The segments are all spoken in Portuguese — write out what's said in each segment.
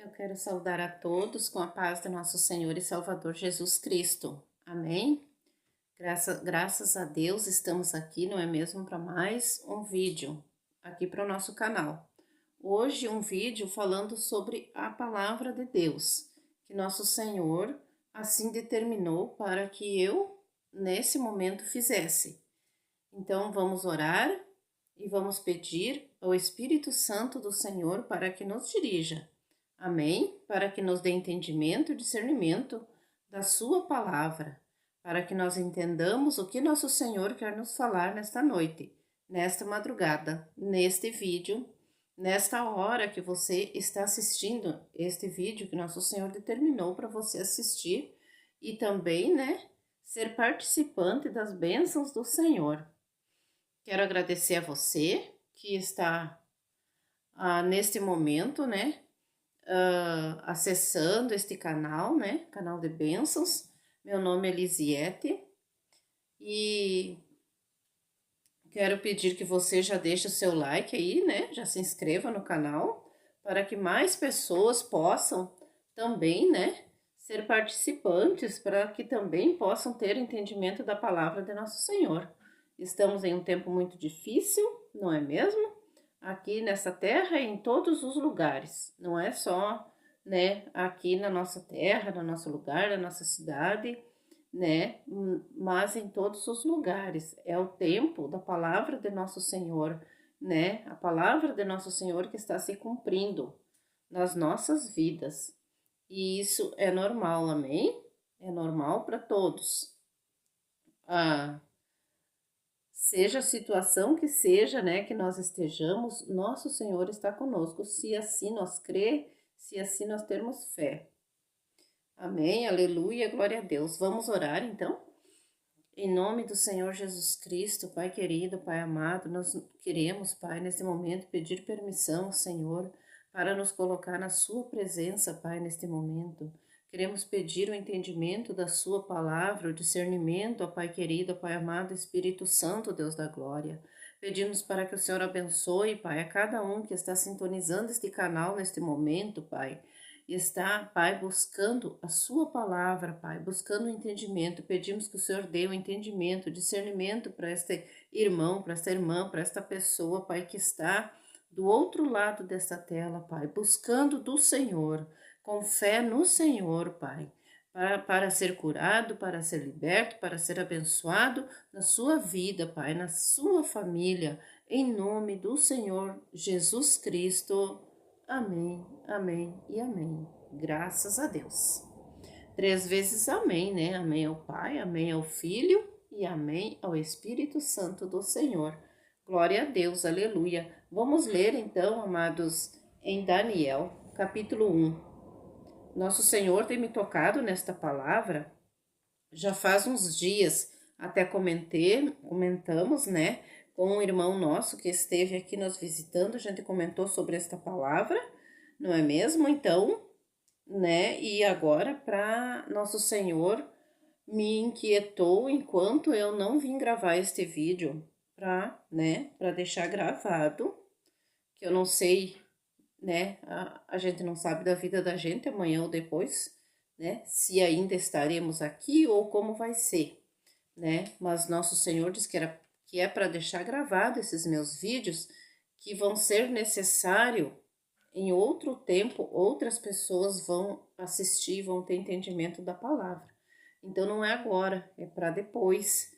Eu quero saudar a todos com a paz do nosso Senhor e Salvador Jesus Cristo. Amém? Graças a Deus estamos aqui, não é mesmo, para mais um vídeo aqui para o nosso canal. Hoje um vídeo falando sobre a palavra de Deus, que nosso Senhor assim determinou para que eu, nesse momento, fizesse. Então vamos orar e vamos pedir ao Espírito Santo do Senhor para que nos dirija. Amém? Para que nos dê entendimento e discernimento da sua palavra, para que nós entendamos o que nosso Senhor quer nos falar nesta noite, nesta madrugada, neste vídeo, nesta hora que você está assistindo este vídeo que nosso Senhor determinou para você assistir e também, ser participante das bênçãos do Senhor. Quero agradecer a você que está neste momento, acessando este canal, canal de bênçãos. Meu nome é Lisiete e quero pedir que você já deixe o seu like aí, já se inscreva no canal, para que mais pessoas possam também, ser participantes, para que também possam ter entendimento da palavra de nosso Senhor. Estamos em um tempo muito difícil, não é mesmo? Aqui nessa terra e em todos os lugares, não é só, aqui na nossa terra, no nosso lugar, na nossa cidade, mas em todos os lugares. É o tempo da palavra de nosso Senhor, a palavra de nosso Senhor que está se cumprindo nas nossas vidas. E isso é normal, amém? É normal para todos. Seja a situação que seja, que nós estejamos, nosso Senhor está conosco, se assim nós crer, se assim nós termos fé. Amém, aleluia, glória a Deus. Vamos orar, então? Em nome do Senhor Jesus Cristo, Pai querido, Pai amado, nós queremos, Pai, neste momento, pedir permissão, Senhor, para nos colocar na sua presença, Pai, neste momento. Queremos pedir o entendimento da sua palavra, o discernimento, ó Pai querido, ó Pai amado, Espírito Santo, Deus da glória. Pedimos para que o Senhor abençoe, Pai, a cada um que está sintonizando este canal neste momento, Pai. E está, Pai, buscando a sua palavra, Pai, buscando o entendimento. Pedimos que o Senhor dê o entendimento, o discernimento para este irmão, para esta irmã, para esta pessoa, Pai, que está do outro lado desta tela, Pai, buscando do Senhor, com fé no Senhor, Pai, para ser curado, para ser liberto, para ser abençoado na sua vida, Pai, na sua família, em nome do Senhor Jesus Cristo. Amém, amém e amém. Graças a Deus. 3 vezes amém, Amém ao Pai, amém ao Filho e amém ao Espírito Santo do Senhor. Glória a Deus, aleluia. Vamos ler então, amados, em Daniel, capítulo 1. Nosso Senhor tem me tocado nesta palavra já faz uns dias, até comentamos, com um irmão nosso que esteve aqui nos visitando, a gente comentou sobre esta palavra, não é mesmo? Então, e agora para nosso Senhor me inquietou enquanto eu não vim gravar este vídeo para deixar gravado, que eu não sei, a gente não sabe da vida da gente amanhã ou depois, se ainda estaremos aqui ou como vai ser, mas nosso Senhor diz que é para deixar gravado esses meus vídeos, que vão ser necessário em outro tempo, outras pessoas vão assistir, vão ter entendimento da palavra. Então não é agora, é para depois,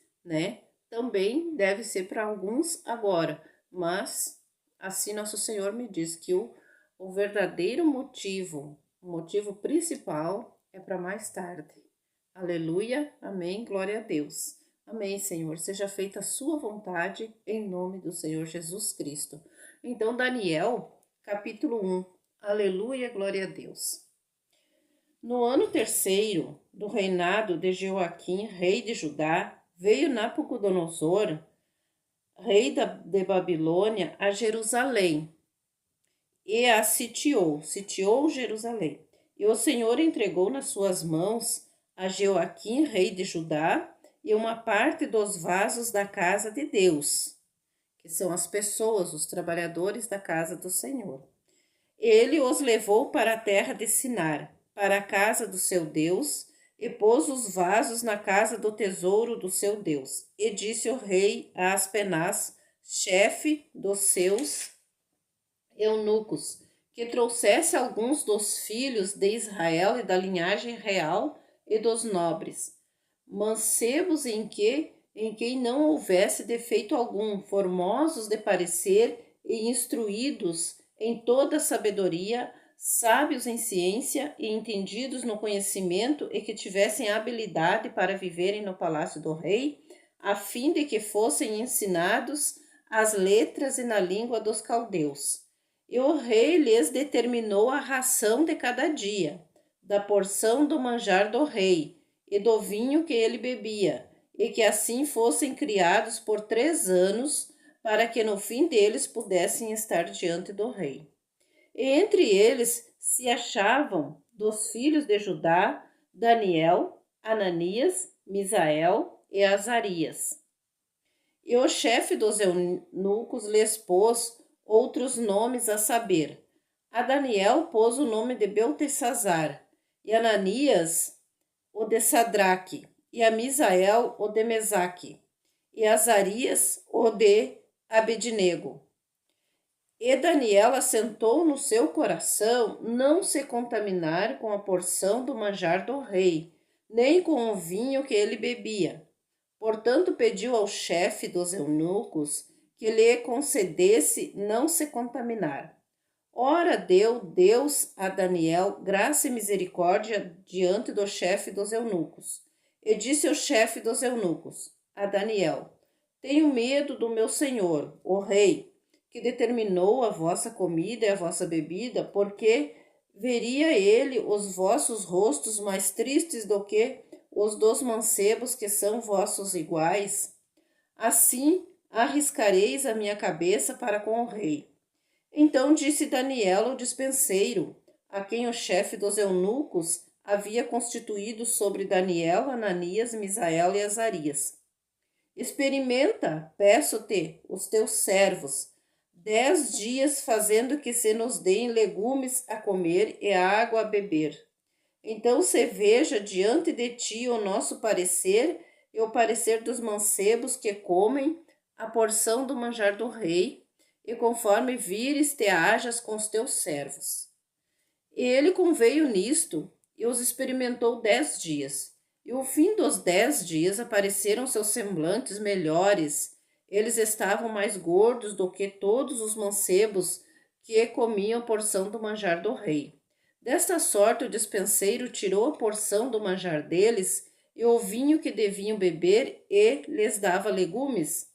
Também deve ser para alguns agora, mas assim nosso Senhor me diz que o verdadeiro motivo, o motivo principal é para mais tarde. Aleluia, amém, glória a Deus. Amém, Senhor, seja feita a sua vontade em nome do Senhor Jesus Cristo. Então, Daniel, capítulo 1, aleluia, glória a Deus. No ano 3º do reinado de Joaquim, rei de Judá, veio Nabucodonosor, rei de Babilônia, a Jerusalém, e a sitiou Jerusalém. E o Senhor entregou nas suas mãos a Joaquim, rei de Judá, e uma parte dos vasos da casa de Deus, que são as pessoas, os trabalhadores da casa do Senhor. Ele os levou para a terra de Sinar, para a casa do seu Deus, e pôs os vasos na casa do tesouro do seu Deus. E disse o rei a Aspenaz, chefe dos seus eunucos, que trouxesse alguns dos filhos de Israel e da linhagem real e dos nobres, mancebos em quem não houvesse defeito algum, formosos de parecer e instruídos em toda sabedoria, sábios em ciência e entendidos no conhecimento, e que tivessem habilidade para viverem no palácio do rei, a fim de que fossem ensinados as letras e na língua dos caldeus. E o rei lhes determinou a ração de cada dia, da porção do manjar do rei e do vinho que ele bebia, e que assim fossem criados por 3 anos, para que no fim deles pudessem estar diante do rei. E entre eles se achavam dos filhos de Judá, Daniel, Ananias, Misael e Azarias. E o chefe dos eunucos lhes pôs outros nomes, a saber, a Daniel pôs o nome de Beltesazar, e a Ananias o de Sadraque, e a Misael o de Mesaque, e a Azarias o de Abednego. E Daniel assentou no seu coração não se contaminar com a porção do manjar do rei, nem com o vinho que ele bebia. Portanto, pediu ao chefe dos eunucos que lhe concedesse não se contaminar. Ora, deu Deus a Daniel graça e misericórdia diante do chefe dos eunucos. E disse o chefe dos eunucos a Daniel: Tenho medo do meu senhor, o rei, que determinou a vossa comida e a vossa bebida, porque veria ele os vossos rostos mais tristes do que os dos mancebos que são vossos iguais. Assim arriscareis a minha cabeça para com o rei. Então disse Daniel o despenseiro, a quem o chefe dos eunucos havia constituído sobre Daniel, Ananias, Misael e Azarias: Experimenta, peço-te, os teus servos, 10 dias fazendo que se nos deem legumes a comer e água a beber. Então se veja diante de ti o nosso parecer e o parecer dos mancebos que comem a porção do manjar do rei, e conforme vires te hajas com os teus servos. E ele conveio nisto, e os experimentou 10 dias. E ao fim dos 10 dias apareceram seus semblantes melhores. Eles estavam mais gordos do que todos os mancebos que comiam porção do manjar do rei. Desta sorte o despenseiro tirou a porção do manjar deles e o vinho que deviam beber, e lhes dava legumes.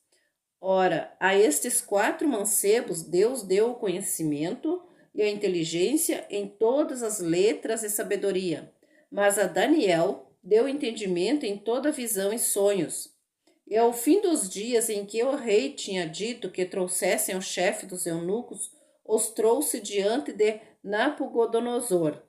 Ora, a estes 4 mancebos Deus deu o conhecimento e a inteligência em todas as letras e sabedoria, mas a Daniel deu entendimento em toda visão e sonhos. E ao fim dos dias em que o rei tinha dito que trouxessem o chefe dos eunucos, os trouxe diante de Nabucodonosor.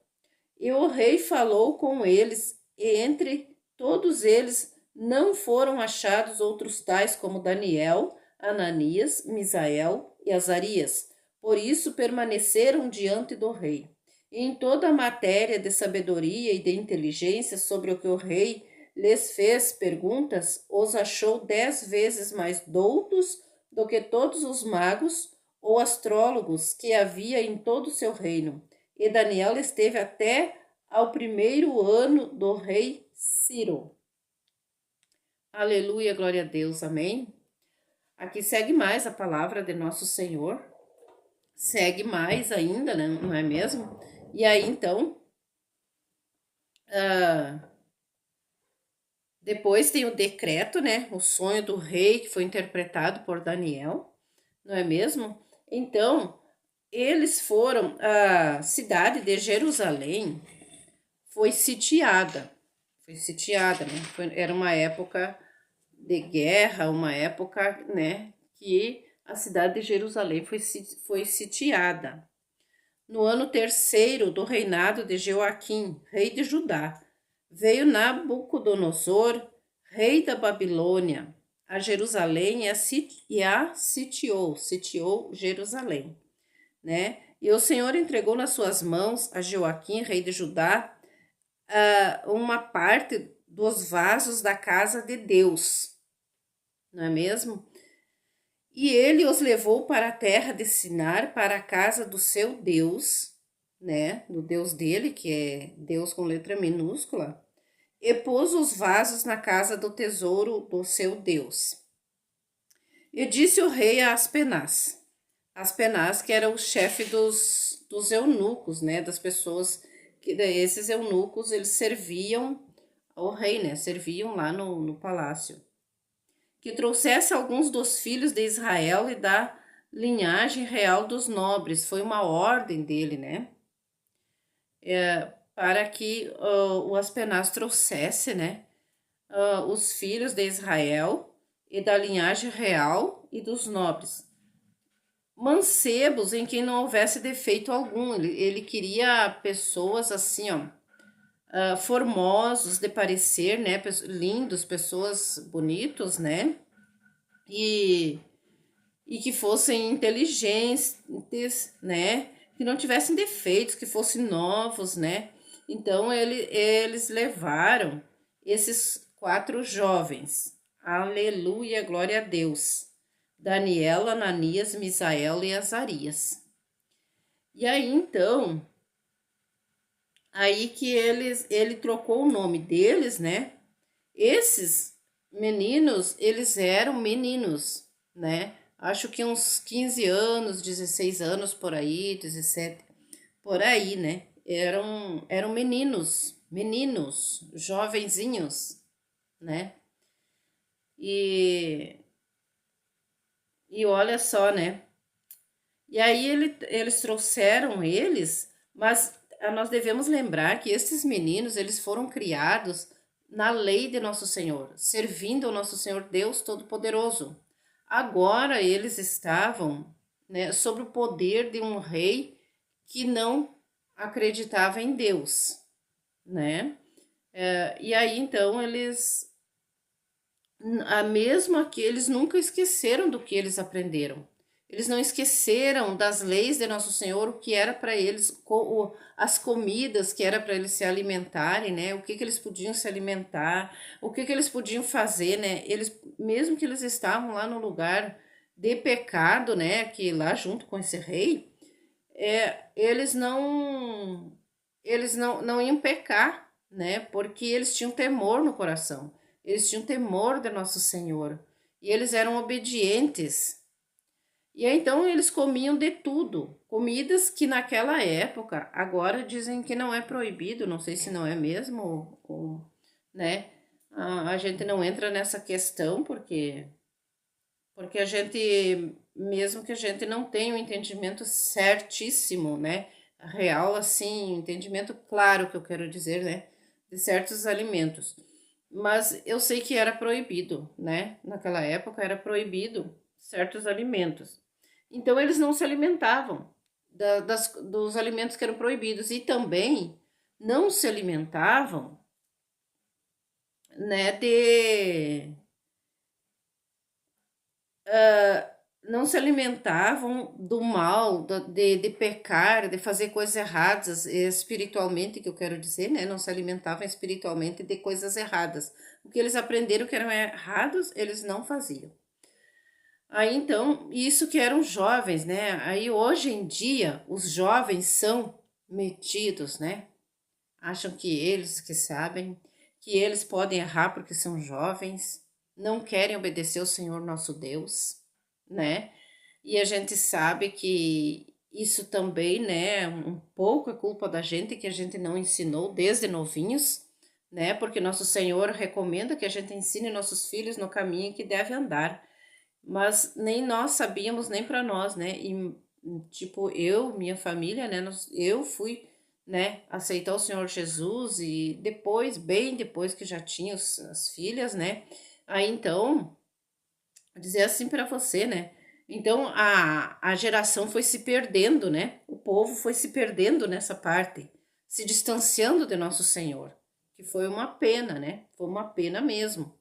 E o rei falou com eles, e entre todos eles não foram achados outros tais como Daniel, Ananias, Misael e Azarias. Por isso permaneceram diante do rei. E em toda a matéria de sabedoria e de inteligência sobre o que o rei lhes fez perguntas, os achou 10 vezes mais doutos do que todos os magos ou astrólogos que havia em todo o seu reino. E Daniel esteve até ao 1º ano do rei Ciro. Aleluia, glória a Deus, amém? Aqui segue mais a palavra de nosso Senhor, segue mais ainda, né? Não é mesmo? E aí, então, depois tem o decreto, né? O sonho do rei, que foi interpretado por Daniel, não é mesmo? Então, eles foram, a cidade de Jerusalém foi sitiada, né? Era uma época de guerra, uma época, né, que a cidade de Jerusalém foi sitiada. No ano 3º do reinado de Joaquim, rei de Judá, veio Nabucodonosor, rei da Babilônia, a Jerusalém e a sitiou Jerusalém, né? E o Senhor entregou nas suas mãos a Joaquim, rei de Judá, uma parte dos vasos da casa de Deus, não é mesmo? E ele os levou para a terra de Sinar, para a casa do seu Deus, né? Do Deus dele, que é Deus com letra minúscula, e pôs os vasos na casa do tesouro do seu Deus. E disse o rei a Aspenaz, que era o chefe dos eunucos, né? Das pessoas que esses eunucos eles serviam ao rei, né? Serviam lá no palácio. Que trouxesse alguns dos filhos de Israel e da linhagem real dos nobres. Foi uma ordem dele, né? Para que o Aspenaz trouxesse, né? Os filhos de Israel e da linhagem real e dos nobres. Mancebos em quem não houvesse defeito algum. Ele queria pessoas assim, ó, formosos de parecer, né? Lindos, pessoas bonitos, né? E que fossem inteligentes, né? Que não tivessem defeitos, que fossem novos, né? Então eles levaram esses 4 jovens. Aleluia, glória a Deus. Daniel, Ananias, Misael e Azarias. E aí então, aí que ele trocou o nome deles, né? Esses meninos, eles eram meninos, né? Acho que uns 15 anos, 16 anos por aí, 17, por aí, né? Eram meninos, jovenzinhos, né? E olha só, né? E aí eles trouxeram eles, mas nós devemos lembrar que esses meninos, eles foram criados na lei de nosso Senhor, servindo ao nosso Senhor Deus Todo-Poderoso. Agora eles estavam, né, sob o poder de um rei que não acreditava em Deus, né? E aí então mesmo aqueles nunca esqueceram do que eles aprenderam. Eles não esqueceram das leis de Nosso Senhor, o que era para eles, as comidas que era para eles se alimentarem, né? O que eles podiam se alimentar, o que eles podiam fazer, né? Eles, mesmo que eles estavam lá no lugar de pecado, né? Que lá junto com esse rei, eles não iam pecar, né? Porque eles tinham temor no coração. Eles tinham temor de Nosso Senhor. E eles eram obedientes. E aí, então eles comiam de tudo. Comidas que naquela época, agora dizem que não é proibido, não sei se não é mesmo, né? A gente não entra nessa questão porque a gente, mesmo que a gente não tenha um entendimento certíssimo, né? Real, assim, entendimento claro que eu quero dizer, né? De certos alimentos. Mas eu sei que era proibido, né? Naquela época era proibido certos alimentos. Então eles não se alimentavam dos alimentos que eram proibidos e também não se alimentavam, né? Não se alimentavam do mal, de pecar, de fazer coisas erradas espiritualmente, que eu quero dizer, né? Não se alimentavam espiritualmente de coisas erradas. O que eles aprenderam que eram errados, eles não faziam. Aí então, isso que eram jovens, né? Aí hoje em dia, os jovens são metidos, né? Acham que eles que sabem, que eles podem errar porque são jovens, não querem obedecer ao Senhor nosso Deus, né? E a gente sabe que isso também, né, um pouco é culpa da gente, que a gente não ensinou desde novinhos, né? Porque nosso Senhor recomenda que a gente ensine nossos filhos no caminho que deve andar. Mas nem nós sabíamos, nem para nós, né? E, tipo, minha família, né? Eu fui, né, aceitar o Senhor Jesus e depois, bem depois que já tinha as filhas, né? Aí então, dizer assim para você, né? Então a geração foi se perdendo, né? O povo foi se perdendo nessa parte, se distanciando de nosso Senhor, que foi uma pena, né? Foi uma pena mesmo.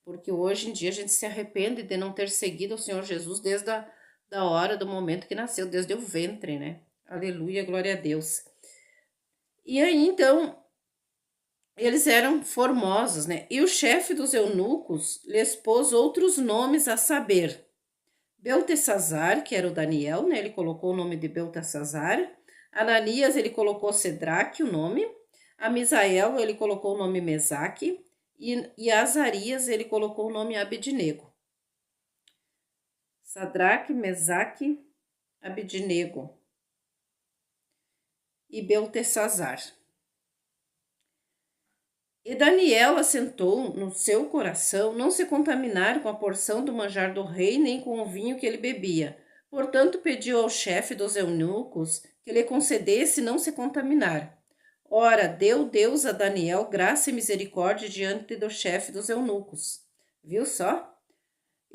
Porque hoje em dia a gente se arrepende de não ter seguido o Senhor Jesus desde da hora do momento que nasceu, desde o ventre, né? Aleluia, glória a Deus. E aí, então, eles eram formosos, né? E o chefe dos eunucos lhes pôs outros nomes, a saber, Beltesazar, que era o Daniel, né? Ele colocou o nome de Beltesazar. Ananias, ele colocou Cedraque, o nome. A Misael, ele colocou o nome Mesaque. E Azarias, ele colocou o nome Abednego. Sadraque, Mesaque, Abednego e Beltesazar. E Daniel assentou no seu coração não se contaminar com a porção do manjar do rei, nem com o vinho que ele bebia. Portanto, pediu ao chefe dos eunucos que lhe concedesse não se contaminar. Ora, deu Deus a Daniel graça e misericórdia diante do chefe dos eunucos. Viu só?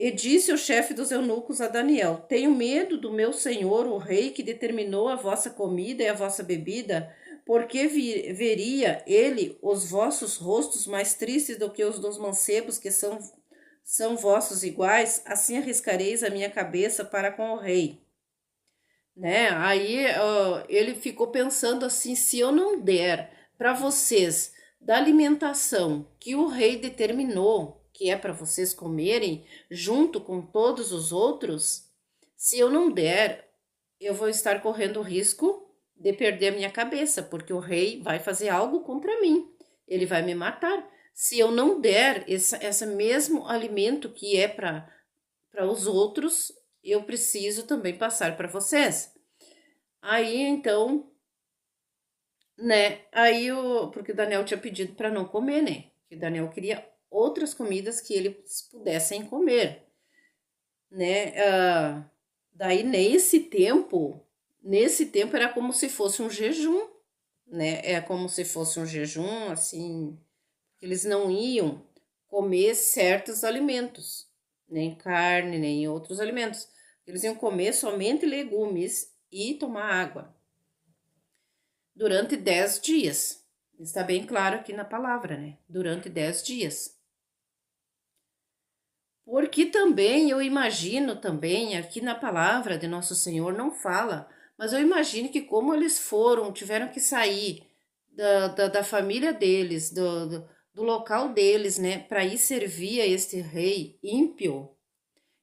E disse o chefe dos eunucos a Daniel: Tenho medo do meu senhor, o rei, que determinou a vossa comida e a vossa bebida, porque veria ele os vossos rostos mais tristes do que os dos mancebos, que são vossos iguais, assim arriscareis a minha cabeça para com o rei. Né? Aí ele ficou pensando assim: se eu não der para vocês da alimentação que o rei determinou, que é para vocês comerem, junto com todos os outros, se eu não der, eu vou estar correndo o risco de perder a minha cabeça, porque o rei vai fazer algo contra mim, ele vai me matar. Se eu não der esse mesmo alimento que é para os outros, eu preciso também passar para vocês. Aí então, né? Porque o Daniel tinha pedido para não comer, né? Que o Daniel queria outras comidas que eles pudessem comer, né? Daí nesse tempo era como se fosse um jejum, né? É como se fosse um jejum, assim, eles não iam comer certos alimentos, nem carne, nem outros alimentos. Eles iam comer somente legumes e tomar água durante 10 dias. Está bem claro aqui na palavra, né? Durante 10 dias. Porque também eu imagino também aqui na palavra de Nosso Senhor não fala, mas eu imagino que como eles tiveram que sair da família deles, do local deles, né, para ir servir a este rei ímpio,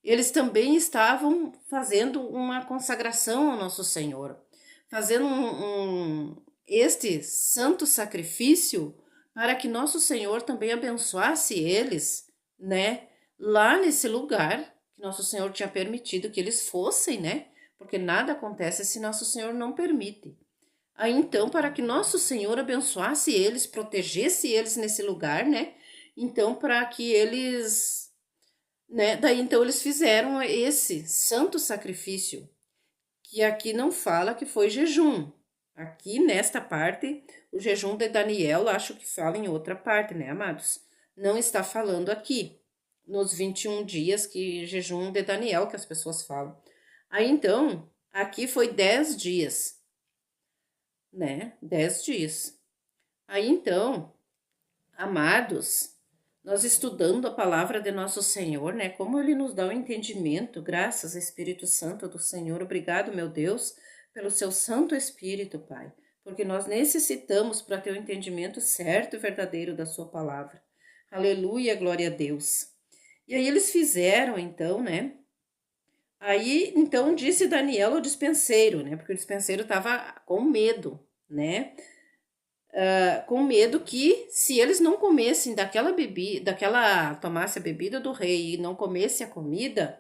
eles também estavam fazendo uma consagração ao Nosso Senhor, fazendo este santo sacrifício para que Nosso Senhor também abençoasse eles, né? Lá nesse lugar que Nosso Senhor tinha permitido que eles fossem, né? Porque nada acontece se Nosso Senhor não permite. Aí então, para que Nosso Senhor abençoasse eles, protegesse eles nesse lugar, né? Então, para que eles, né? Daí então eles fizeram esse santo sacrifício, que aqui não fala que foi jejum. Aqui nesta parte, o jejum de Daniel, acho que fala em outra parte, né, amados? Não está falando aqui nos 21 dias que jejum de Daniel que as pessoas falam. Aí então, aqui foi 10 dias, né? 10 dias. Aí então, amados, nós estudando a palavra de nosso Senhor, né? Como ele nos dá o entendimento, graças ao Espírito Santo do Senhor. Obrigado, meu Deus, pelo seu Santo Espírito, Pai, porque nós necessitamos para ter o entendimento certo e verdadeiro da sua palavra. Aleluia, glória a Deus. E aí eles fizeram, então, né? Aí, então, disse Daniel ao dispenseiro, né? Porque o dispenseiro estava com medo, né? Com medo que, se eles não comessem tomasse a bebida do rei e não comesse a comida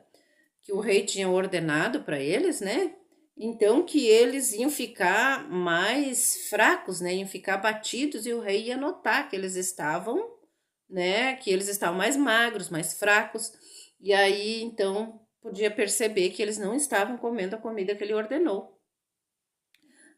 que o rei tinha ordenado para eles, né? Então, que eles iam ficar mais fracos, né? Iam ficar abatidos e o rei ia notar que eles estavam, né, que eles estavam mais magros, mais fracos, e aí então podia perceber que eles não estavam comendo a comida que ele ordenou.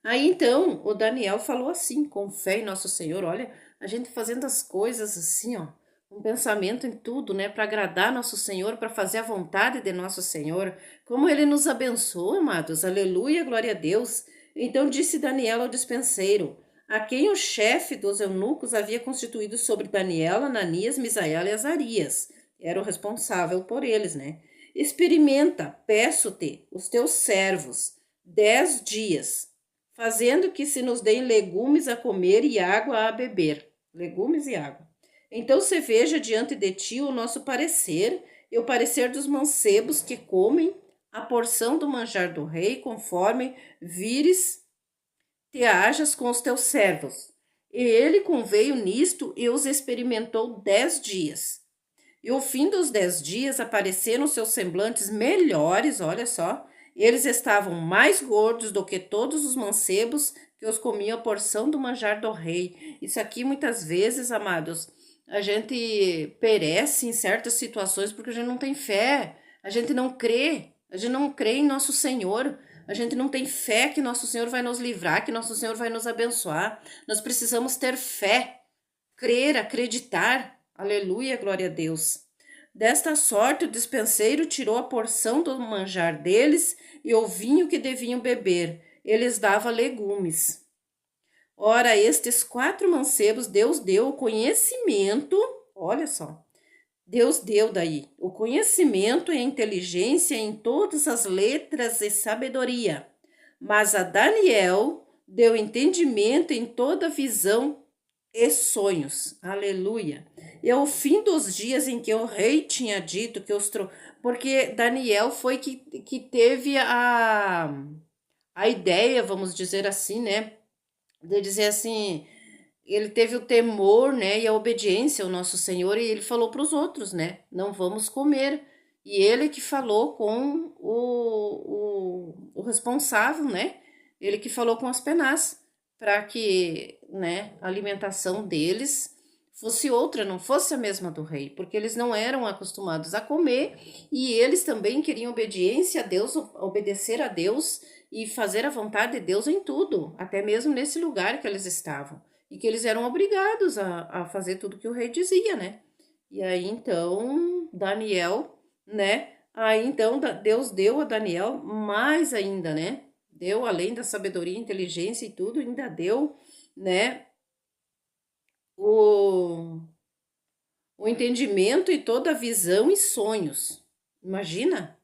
Aí então o Daniel falou assim, com fé em Nosso Senhor: olha, a gente fazendo as coisas assim, ó, um pensamento em tudo, né, para agradar Nosso Senhor, para fazer a vontade de Nosso Senhor, como ele nos abençoa, amados, aleluia, glória a Deus. Então disse Daniel ao dispenseiro, a quem o chefe dos eunucos havia constituído sobre Daniel, Ananias, Misael e Azarias. Era o responsável por eles, né? Experimenta, peço-te, os teus servos, 10 dias. fazendo que se nos deem legumes a comer e água a beber. Legumes e água. Então se veja diante de ti o nosso parecer e o parecer dos mancebos que comem a porção do manjar do rei, conforme vires te hajas com os teus servos. E ele conveio nisto e os experimentou 10 dias. E ao fim dos 10 dias apareceram seus semblantes melhores, olha só. Eles estavam mais gordos do que todos os mancebos que os comiam a porção do manjar do rei. Isso aqui muitas vezes, amados, a gente perece em certas situações porque a gente não tem fé, a gente não crê, em nosso Senhor. A gente não tem fé que nosso Senhor vai nos livrar, que nosso Senhor vai nos abençoar. Nós precisamos ter fé, crer, acreditar. Aleluia, glória a Deus. Desta sorte, o despenseiro tirou a porção do manjar deles e o vinho que deviam beber. Eles dava legumes. Ora, estes 4 mancebos, Deus deu o conhecimento, olha só, Deus deu daí o conhecimento e a inteligência em todas as letras e sabedoria. Mas a Daniel deu entendimento em toda visão e sonhos. Aleluia. E ao fim dos dias em que o rei tinha dito que os porque Daniel foi que teve a ideia, vamos dizer assim, né? De dizer assim, ele teve o temor, né, e a obediência ao nosso Senhor, e ele falou para os outros, né, não vamos comer. E ele que falou com o responsável, né, ele que falou com as penás, para que, né, a alimentação deles fosse outra, não fosse a mesma do rei, porque eles não eram acostumados a comer, e eles também queriam obediência a Deus, obedecer a Deus e fazer a vontade de Deus em tudo, até mesmo nesse lugar que eles estavam. E que eles eram obrigados a fazer tudo que o rei dizia, né? E aí então, Daniel, né? Aí então Deus deu a Daniel mais ainda, né? Deu, além da sabedoria, inteligência e tudo, ainda deu, né? O entendimento e toda a visão e sonhos. Imagina?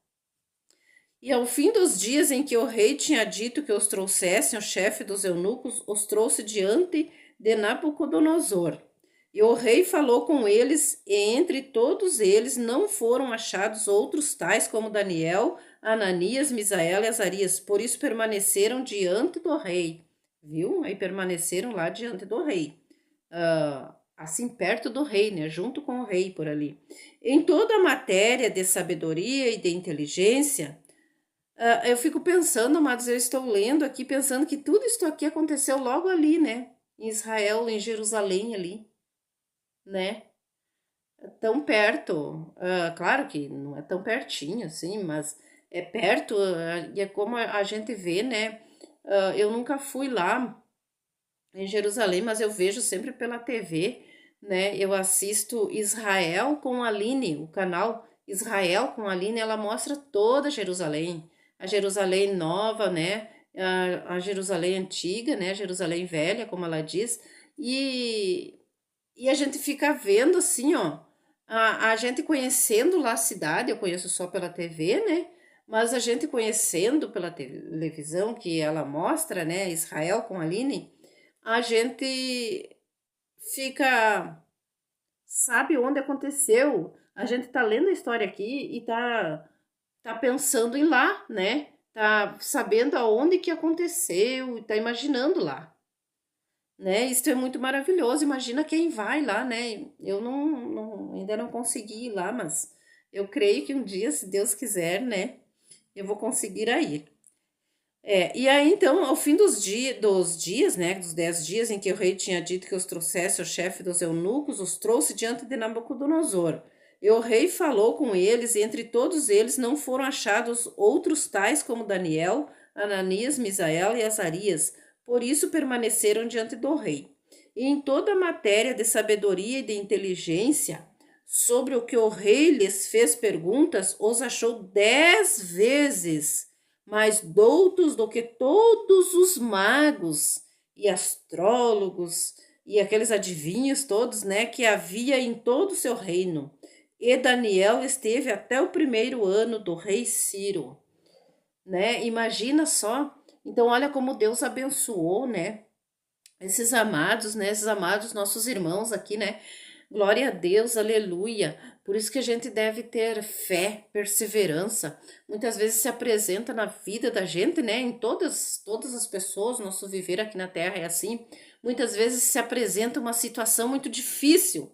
E ao fim dos dias em que o rei tinha dito que os trouxessem, o chefe dos eunucos os trouxe diante de Nabucodonosor. E o rei falou com eles, e entre todos eles não foram achados outros tais como Daniel, Ananias, Misael e Azarias. Por isso permaneceram diante do rei. Viu? Aí permaneceram lá diante do rei. Assim perto do rei, né? Junto com o rei por ali. Em toda a matéria de sabedoria e de inteligência, eu fico pensando, amados, eu estou lendo aqui, pensando que tudo isso aqui aconteceu logo ali, né? Em Israel, em Jerusalém ali, né? Tão perto. Claro que não é tão pertinho, assim, mas é perto, e é como a gente vê, né? Eu nunca fui lá em Jerusalém, mas eu vejo sempre pela TV, né? Eu assisto Israel com a Aline, o canal Israel com a Aline, ela mostra toda Jerusalém, a Jerusalém nova, né? A Jerusalém antiga, né? A Jerusalém velha, como ela diz, e a gente fica vendo assim, ó, a gente conhecendo lá a cidade, eu conheço só pela TV, né? Mas a gente conhecendo pela televisão que ela mostra, né? Israel com a Aline, a gente fica, sabe onde aconteceu. A gente tá lendo a história aqui e tá pensando em lá, né? Tá sabendo aonde que aconteceu e tá imaginando lá, né? Isso é muito maravilhoso. Imagina quem vai lá, né? Eu ainda não consegui ir lá, mas eu creio que um dia, se Deus quiser, né, eu vou conseguir ir. E aí então, ao fim dos dias, né, dos 10 dias em que o rei tinha dito que os trouxesse o chefe dos eunucos, os trouxe diante de Nabucodonosor. E o rei falou com eles, e entre todos eles não foram achados outros tais como Daniel, Ananias, Misael e Azarias. Por isso permaneceram diante do rei. E em toda a matéria de sabedoria e de inteligência, sobre o que o rei lhes fez perguntas, os achou 10 vezes mais doutos do que todos os magos e astrólogos e aqueles adivinhos todos, né, que havia em todo o seu reino. E Daniel esteve até o 1º ano do rei Ciro, né? Imagina só, Então, olha como Deus abençoou, né? Esses amados, né? Esses amados nossos irmãos aqui, né? Glória a Deus, aleluia. Por isso que a gente deve ter fé, perseverança. Muitas vezes se apresenta na vida da gente, né? Em todas as pessoas, nosso viver aqui na Terra é assim. Muitas vezes se apresenta uma situação muito difícil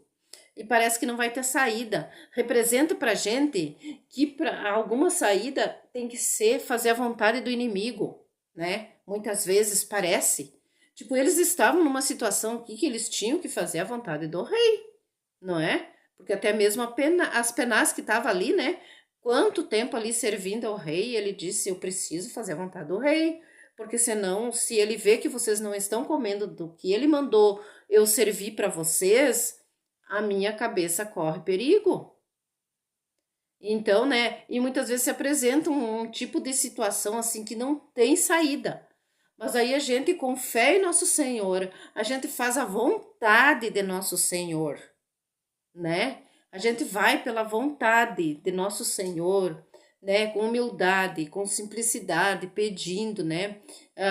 e parece que não vai ter saída. Representa pra gente que para alguma saída tem que ser fazer a vontade do inimigo, né? Muitas vezes parece. Tipo, eles estavam numa situação aqui que eles tinham que fazer a vontade do rei, não é? Porque até mesmo as penas que estavam ali, né? Quanto tempo ali servindo ao rei, ele disse: eu preciso fazer a vontade do rei, porque senão, se ele vê que vocês não estão comendo do que ele mandou eu servir para vocês, a minha cabeça corre perigo. Então, né? E muitas vezes se apresenta um tipo de situação assim que não tem saída. Mas aí a gente, com fé em nosso Senhor, a gente faz a vontade de nosso Senhor, né? A gente vai pela vontade de nosso Senhor, né? Com humildade, com simplicidade, pedindo, né?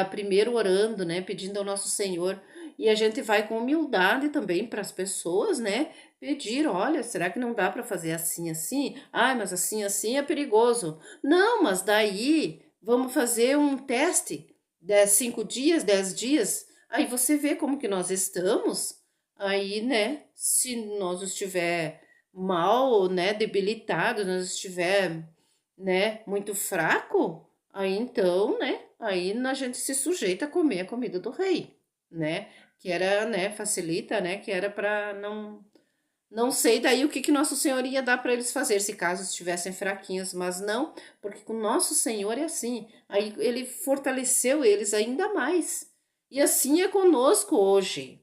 Primeiro orando, né? Pedindo ao nosso Senhor. E a gente vai com humildade também para as pessoas, né? Pedir, olha, será que não dá para fazer assim, assim? Ah, mas assim, assim é perigoso. Não, mas daí vamos fazer um teste, 5 dias, 10 dias. Aí você vê como que nós estamos. Aí, né, se nós estiver mal, né, debilitado, nós estiver, né, muito fraco, aí então, né, aí a gente se sujeita a comer a comida do rei, né, que era, né, facilita, né, que era para não sei daí o que que Nosso Senhor ia dar para eles fazer, se caso estivessem fraquinhos, mas não, porque com Nosso Senhor é assim, aí ele fortaleceu eles ainda mais, e assim é conosco hoje.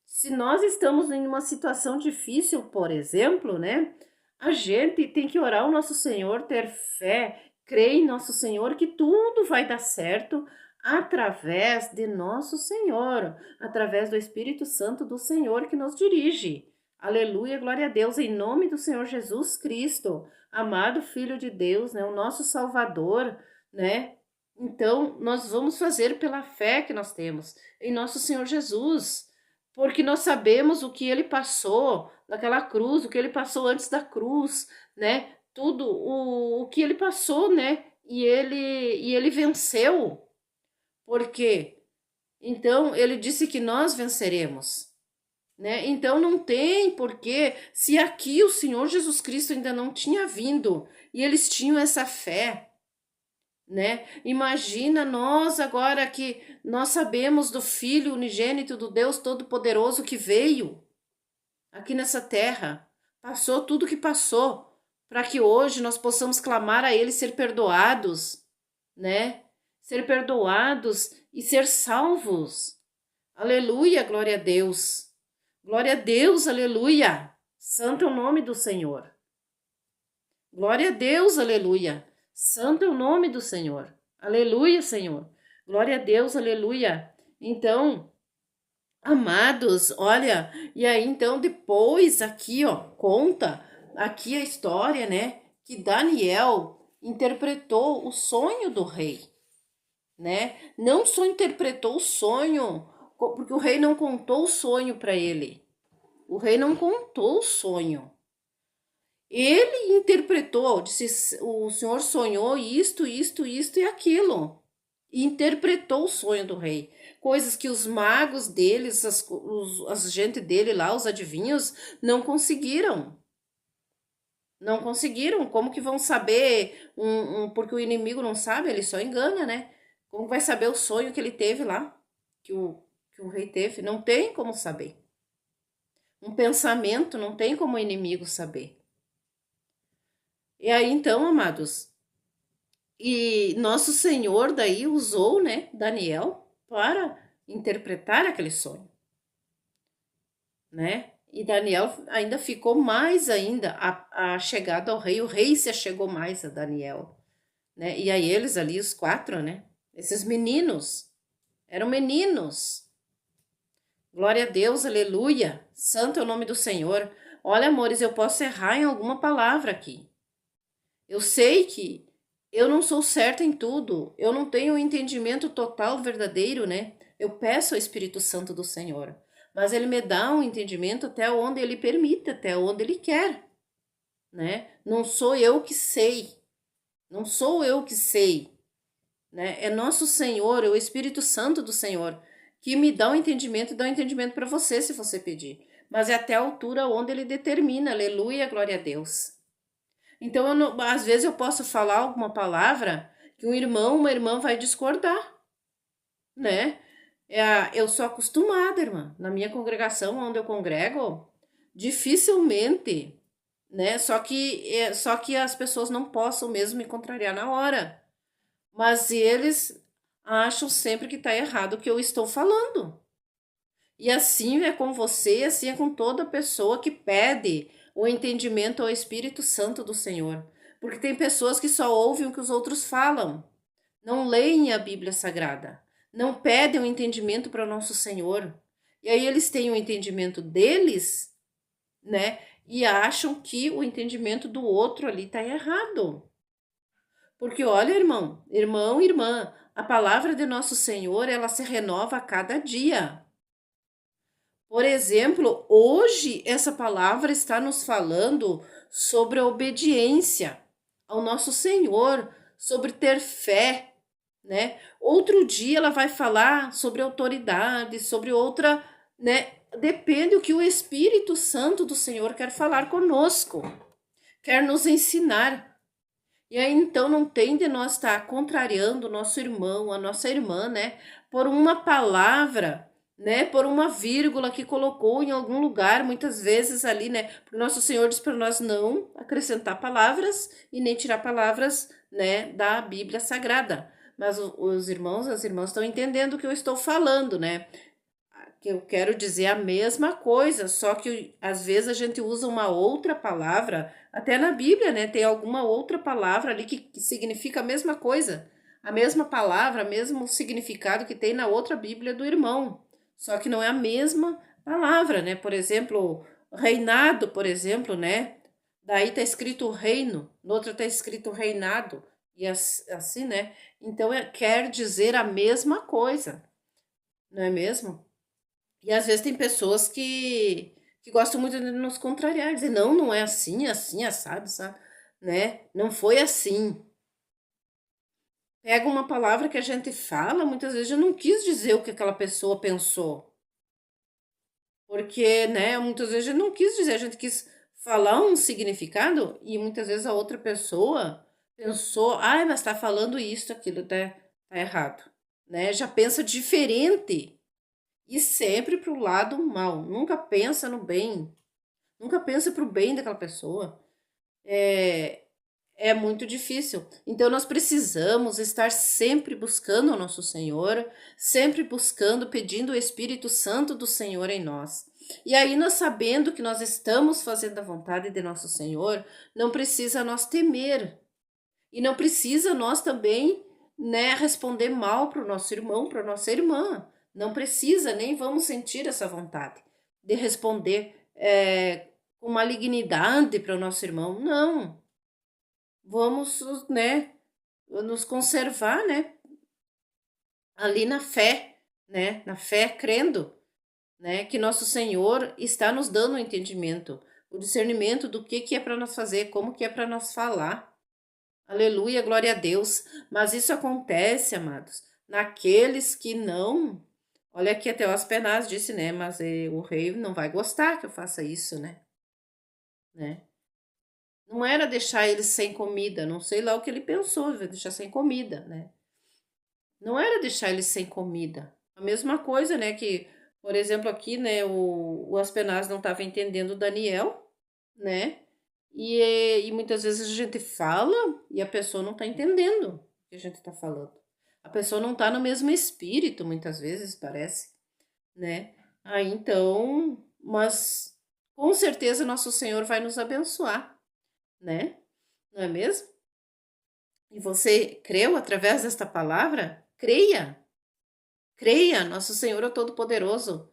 Se nós estamos em uma situação difícil, por exemplo, né? A gente tem que orar ao nosso Senhor, ter fé, crer em nosso Senhor que tudo vai dar certo através de nosso Senhor, através do Espírito Santo do Senhor que nos dirige. Aleluia, glória a Deus, em nome do Senhor Jesus Cristo, amado Filho de Deus, né? O nosso Salvador, né? Então, nós vamos fazer pela fé que nós temos em nosso Senhor Jesus, porque nós sabemos o que ele passou naquela cruz, o que ele passou antes da cruz, né? Tudo o que ele passou, né? E ele venceu. Por quê? Então, ele disse que nós venceremos, né? Então, não tem porquê, se aqui o Senhor Jesus Cristo ainda não tinha vindo e eles tinham essa fé, né? Imagina nós agora que nós sabemos do Filho unigênito do Deus Todo-Poderoso que veio aqui nessa terra, passou tudo que passou, para que hoje nós possamos clamar a Ele ser perdoados, né? Ser perdoados e ser salvos. Aleluia, glória a Deus. Glória a Deus, aleluia. Santo é o nome do Senhor. Glória a Deus, aleluia. Santo é o nome do Senhor. Aleluia, Senhor. Glória a Deus, aleluia. Então, amados, olha, e aí então depois aqui, ó, conta aqui a história, né, que Daniel interpretou o sonho do rei, né? Não só interpretou o sonho, porque o rei não contou o sonho para ele. O rei não contou o sonho. Ele interpretou, disse, o senhor sonhou isto, isto, isto e aquilo. E interpretou o sonho do rei. Coisas que os magos deles, as gente dele lá, os adivinhos, não conseguiram. Não conseguiram. Como que vão saber? Porque o inimigo não sabe, ele só engana, né? Como vai saber o sonho que ele teve lá? Que o rei teve? Não tem como saber. Um pensamento não tem como o inimigo saber. E aí, então, amados, e nosso Senhor daí usou, né, Daniel para interpretar aquele sonho, né? E Daniel ainda ficou mais ainda a chegada ao rei. O rei se achegou mais a Daniel, né? E aí eles ali, os 4, né? Esses meninos, eram meninos. Glória a Deus, aleluia. Santo é o nome do Senhor. Olha, amores, eu posso errar em alguma palavra aqui. Eu sei que eu não sou certa em tudo, eu não tenho o entendimento total, verdadeiro, né? Eu peço ao Espírito Santo do Senhor, mas ele me dá um entendimento até onde ele permite, até onde ele quer, né? Não sou eu que sei, não sou eu que sei, né? É nosso Senhor, é o Espírito Santo do Senhor que me dá o entendimento e dá o entendimento para você, se você pedir. Mas é até a altura onde ele determina, aleluia, glória a Deus. Então, às vezes eu posso falar alguma palavra que um irmão, uma irmã vai discordar, né? Eu sou acostumada, irmã, na minha congregação, onde eu congrego, dificilmente, né? Só que as pessoas não possam mesmo me contrariar na hora, mas eles acham sempre que está errado o que eu estou falando. E assim é com você, assim é com toda pessoa que pede o entendimento ao Espírito Santo do Senhor. Porque tem pessoas que só ouvem o que os outros falam, não leem a Bíblia Sagrada, não pedem o entendimento para o nosso Senhor. E aí eles têm o entendimento deles, né? E acham que o entendimento do outro ali está errado. Porque olha, irmão, irmã, a palavra de nosso Senhor, ela se renova a cada dia. Por exemplo, hoje essa palavra está nos falando sobre a obediência ao nosso Senhor, sobre ter fé, né? Outro dia ela vai falar sobre autoridade, sobre outra, né? Depende do que o Espírito Santo do Senhor quer falar conosco, quer nos ensinar. E aí então não tem de nós estar contrariando o nosso irmão, a nossa irmã, né? Por uma palavra, né? Por uma vírgula que colocou em algum lugar, muitas vezes ali, né? Porque nosso Senhor diz para nós não acrescentar palavras e nem tirar palavras, né? Da Bíblia Sagrada. Mas os irmãos, as irmãs estão entendendo o que eu estou falando, né? Que eu quero dizer a mesma coisa, só que às vezes a gente usa uma outra palavra, até na Bíblia, né? Tem alguma outra palavra ali que significa a mesma coisa, a mesma palavra, mesmo significado que tem na outra Bíblia do irmão, só que não é a mesma palavra, né? Por exemplo, reinado, por exemplo, né? Daí tá escrito reino, no outro tá escrito reinado, e assim, né? Então quer dizer a mesma coisa, não é mesmo? E às vezes tem pessoas que gostam muito de nos contrariar, dizer, não, não é assim, assim, assado, sabe? Né? Não foi assim. Pega uma palavra que a gente fala, muitas vezes eu não quis dizer o que aquela pessoa pensou. Porque, né, muitas vezes eu não quis dizer, a gente quis falar um significado e muitas vezes a outra pessoa pensou, ai, mas tá falando isso, aquilo tá errado, né? Já pensa diferente. E sempre para o lado mal. Nunca pensa no bem. Nunca pensa para o bem daquela pessoa. É, é muito difícil. Então nós precisamos estar sempre buscando o nosso Senhor, sempre buscando, pedindo o Espírito Santo do Senhor em nós. E aí nós sabendo que nós estamos fazendo a vontade de nosso Senhor, não precisa nós temer. E não precisa nós também, né, responder mal para o nosso irmão, para a nossa irmã. Não precisa, nem vamos sentir essa vontade de responder com malignidade para o nosso irmão. Não. Vamos, né, nos conservar, né, ali na fé, né, na fé, crendo, né, que nosso Senhor está nos dando o entendimento, o discernimento do que é para nós fazer, como que é para nós falar. Aleluia, glória a Deus. Mas isso acontece, amados, naqueles que não. Olha aqui até o Aspenaz disse, né? Mas o rei não vai gostar que eu faça isso, né? Não era deixar eles sem comida, não sei lá o que ele pensou, vai deixar sem comida, né? Não era deixar eles sem comida. A mesma coisa, né? Que, por exemplo, aqui, né? O Aspenaz não estava entendendo Daniel, né? E muitas vezes a gente fala e a pessoa não está entendendo o que a gente está falando. A pessoa não está no mesmo espírito, muitas vezes, parece, né? Aí então, mas com certeza nosso Senhor vai nos abençoar, né? Não é mesmo? E você creu através desta palavra? Creia, creia, nosso Senhor é o Todo-Poderoso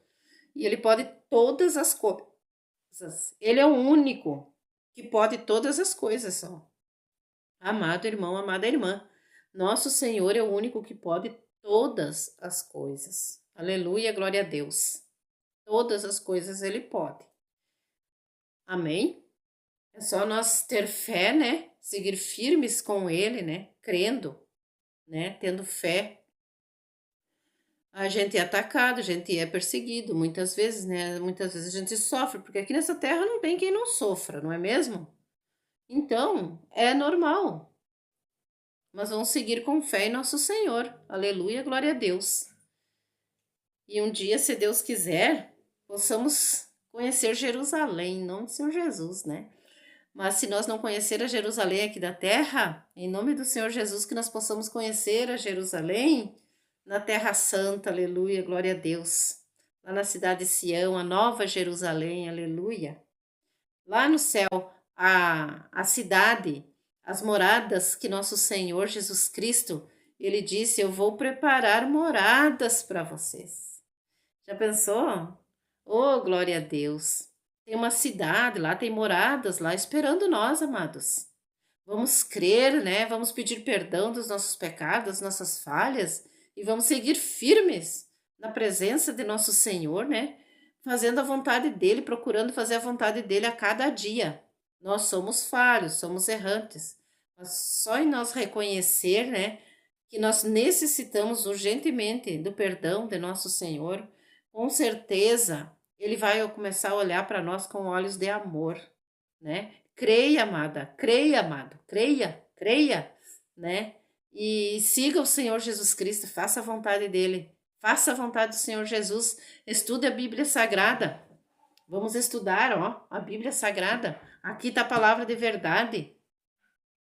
e Ele pode todas as coisas. Ele é o único que pode todas as coisas, ó. Amado irmão, amada irmã, nosso Senhor é o único que pode todas as coisas. Aleluia, glória a Deus. Todas as coisas Ele pode. Amém? É só nós ter fé, né? Seguir firmes com Ele, né? Crendo, né? Tendo fé. A gente é atacado, a gente é perseguido, muitas vezes, né? Muitas vezes a gente sofre, porque aqui nessa terra não tem quem não sofra, não é mesmo? Então, é normal. Mas vamos seguir com fé em nosso Senhor. Aleluia, glória a Deus. E um dia, se Deus quiser, possamos conhecer Jerusalém, em nome do Senhor Jesus, né? Mas se nós não conhecer a Jerusalém aqui da terra, em nome do Senhor Jesus, que nós possamos conhecer a Jerusalém na Terra Santa, aleluia, glória a Deus. Lá na cidade de Sião, a nova Jerusalém, aleluia. Lá no céu, a cidade, as moradas que nosso Senhor Jesus Cristo, ele disse: Eu vou preparar moradas para vocês. Já pensou? Oh, glória a Deus! Tem uma cidade lá, tem moradas lá esperando nós, amados. Vamos crer, né? Vamos pedir perdão dos nossos pecados, das nossas falhas e vamos seguir firmes na presença de nosso Senhor, né? Fazendo a vontade dele, procurando fazer a vontade dele a cada dia. Nós somos falhos, somos errantes, mas só em nós reconhecer, né, que nós necessitamos urgentemente do perdão de nosso Senhor, com certeza ele vai começar a olhar para nós com olhos de amor, né? Creia, amada, creia, amado, creia, né? E siga o Senhor Jesus Cristo, faça a vontade dele, faça a vontade do Senhor Jesus, estude a Bíblia Sagrada. Vamos estudar, ó, a Bíblia Sagrada. Aqui está a palavra de verdade.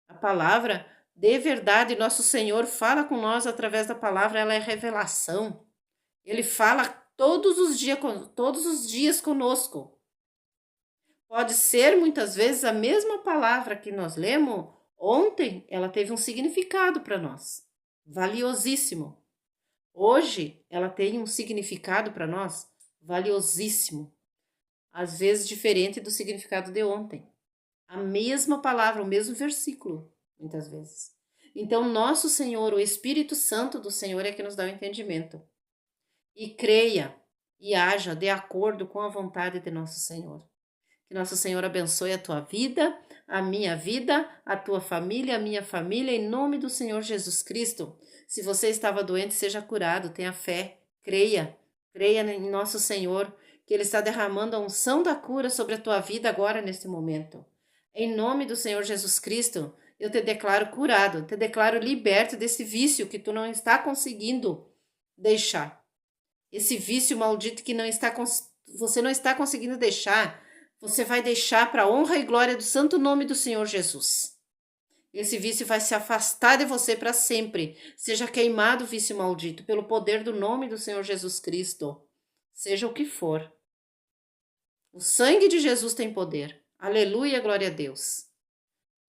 A palavra de verdade, nosso Senhor fala com nós através da palavra, ela é revelação. Ele fala todos os dias conosco. Pode ser muitas vezes a mesma palavra que nós lemos ontem, ela teve um significado para nós, valiosíssimo. Hoje, ela tem um significado para nós, valiosíssimo. Às vezes diferente do significado de ontem. A mesma palavra, o mesmo versículo, muitas vezes. Então, nosso Senhor, o Espírito Santo do Senhor é que nos dá o entendimento. E creia e haja de acordo com a vontade de nosso Senhor. Que nosso Senhor abençoe a tua vida, a tua família, a minha família, em nome do Senhor Jesus Cristo. Se você estava doente, seja curado, tenha fé, creia em nosso Senhor, que Ele está derramando a unção da cura sobre a tua vida agora, neste momento. Em nome do Senhor Jesus Cristo, eu te declaro curado, te declaro liberto desse vício que tu não está conseguindo deixar. Esse vício maldito que você não está conseguindo deixar, você vai deixar para a honra e glória do santo nome do Senhor Jesus. Esse vício vai se afastar de você para sempre. Seja queimado o vício maldito pelo poder do nome do Senhor Jesus Cristo. Seja o que for. O sangue de Jesus tem poder. Aleluia, glória a Deus.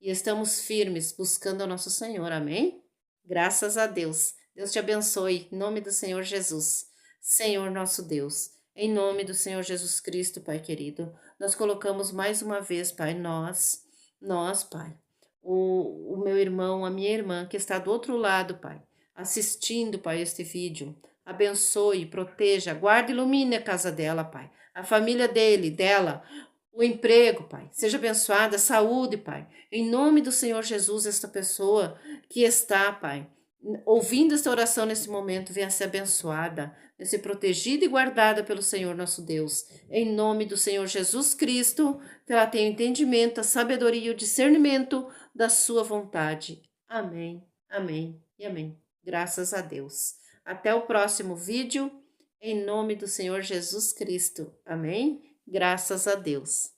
E estamos firmes buscando o nosso Senhor. Amém? Graças a Deus. Deus te abençoe. Em nome do Senhor Jesus. Senhor nosso Deus. Em nome do Senhor Jesus Cristo, Pai querido, nós colocamos mais uma vez, Pai, nós, Pai, o meu irmão, a minha irmã, que está do outro lado, Pai, assistindo, Pai, este vídeo. Abençoe, proteja, guarde e ilumine a casa dela, Pai, a família dela, o emprego, Pai. Seja abençoada, a saúde, Pai. Em nome do Senhor Jesus, esta pessoa que está, Pai, ouvindo esta oração nesse momento, venha ser abençoada, venha ser protegida e guardada pelo Senhor nosso Deus. Em nome do Senhor Jesus Cristo, que ela tenha o entendimento, a sabedoria e o discernimento da sua vontade. Amém, amém e amém. Graças a Deus. Até o próximo vídeo, em nome do Senhor Jesus Cristo. Amém? Graças a Deus.